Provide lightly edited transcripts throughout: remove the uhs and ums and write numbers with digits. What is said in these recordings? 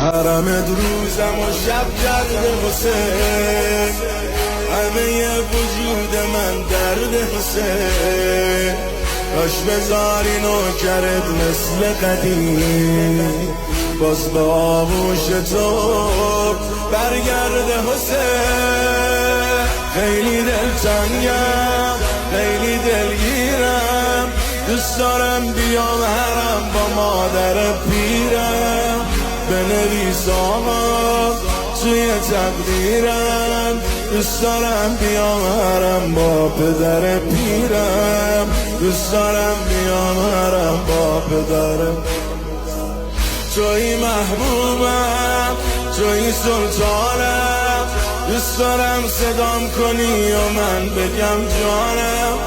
حرمت روزم و شب کرده حسین، همه وجود من درد حسین. کاش بذاری نوکرت مثل قدیم، باز به آغوش تو برگرده حسین. خیلی دلتنگم، خیلی دلگیرم، دوست دارم بیام حرم با مادر پیرم. بنویس آقا توی تقدیرم، دوست دارم بیام حرم با پدر پیرم. دوست دارم بیام حرم با پدرم. توی محبوبم، توی سلطانم، دوست دارم صدام کنی و من بگم جانم.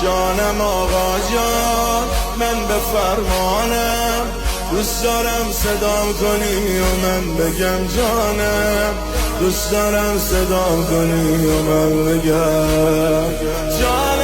جانم آقا جان، من به فرمانم. دوست دارم صدام کنی و من بگم جانم. دوست دارم صدام کنی و من بگم جانم.